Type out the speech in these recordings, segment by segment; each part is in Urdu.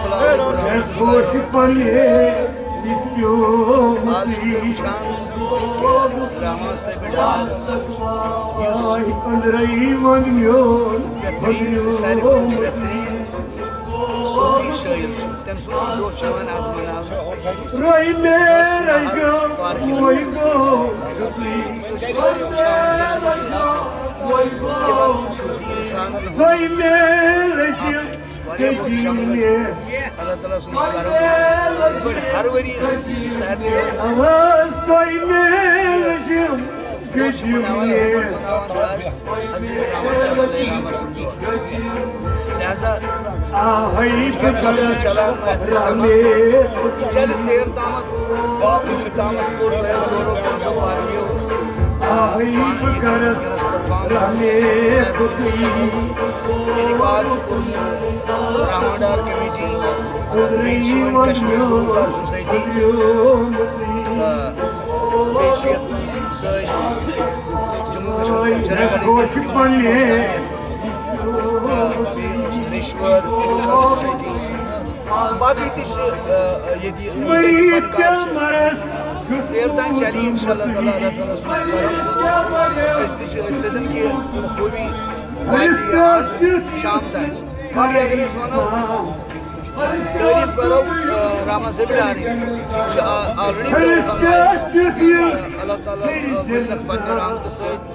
السلام علیکم آج شکر وچھان راما سے بڑھار ساری بہترین صوفی شاعر تم سن دو چوان آز مناو پارکی صوفی انسان اللہ تعالیٰ سن کرم ہر وری سیر لہذا چلان چل سیر تامت باپر تامت کور گیا ژورو پانچو پارٹیو انعقاد راماڈار کمیٹی سون کشمیر گلوکار سوسائٹی جموں کشمیر ریشور سوسائٹی باقی تھی سیر تان چلی انشاءاللہ تعالیٰ اللہ تعالیٰ سوچ کرم سدن کی خوبی شام تان باقی اگر اس ونو تعریف کرو راما سے بڑھاری آلریڈی تعریف اللہ تعالیٰ ملک بندر آمد سید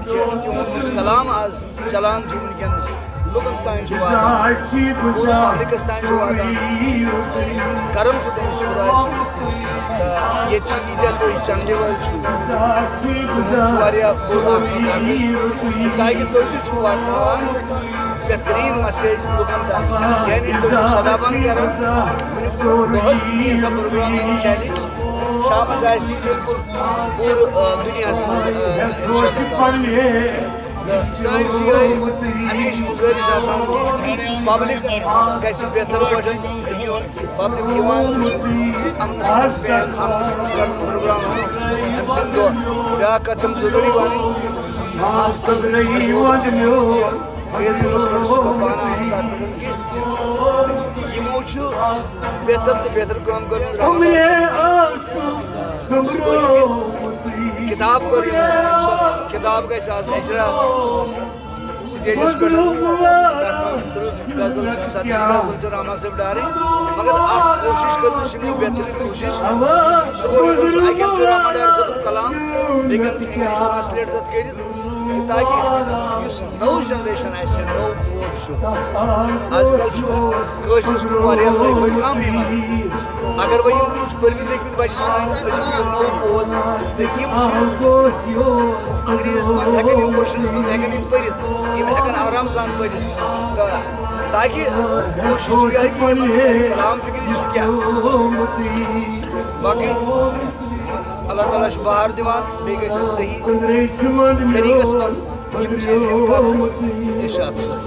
تہذ کلام آز چلان ونکس لکن تین واتان پورا پبلکس تین واتان کرم تمس خدائے سن یہ عیدہ تھی چندے ول تمہیں بوڑ تاکہ تھی تھی واتنان بہترین مسیج لکن تین یعنی تھی سدا بند کر دہس کیسا پروگرام یہ چلے شام آسی بالکل پور دنیا مز سن جائے ہمیشہ گزارش آسان کہ پبلک گھس بہتر پہ پبلک امنس مز بہن امنس مز کر پروگرام ام سند دہ بیا کت ضروری ون آج کل فیس بکس پہ پانہ تر کہ یمو بہتر تو بہتر کام کرمت کتاب کر کتاب گھس آج اجرا سٹیجس پہ غزل سچی غزل راما صاحب ڈاری مگر اخ کوشش کرم بہترین کوشش سہ اکہ راما ڈار صاحب کلام بیٚیہِ انگلش ٹرانسلیٹ تک کر تاکہ اس نو جنریشن آسہ نو بود آج کل قشرس کن لوگ کم اگر وہ پرمت لیکمت بچہ سان نو بود تو انگریزس مز ہکن پرشنس مز ہکن پرت ہکن آرام سان پرت تاکہ کوشش یہ کہ کلام فکر کیا باقی اللہ تعالیٰ بہار دان بیٚیہِ گژھِ صحیح طریقس مز یم چیز ارشاد صاحب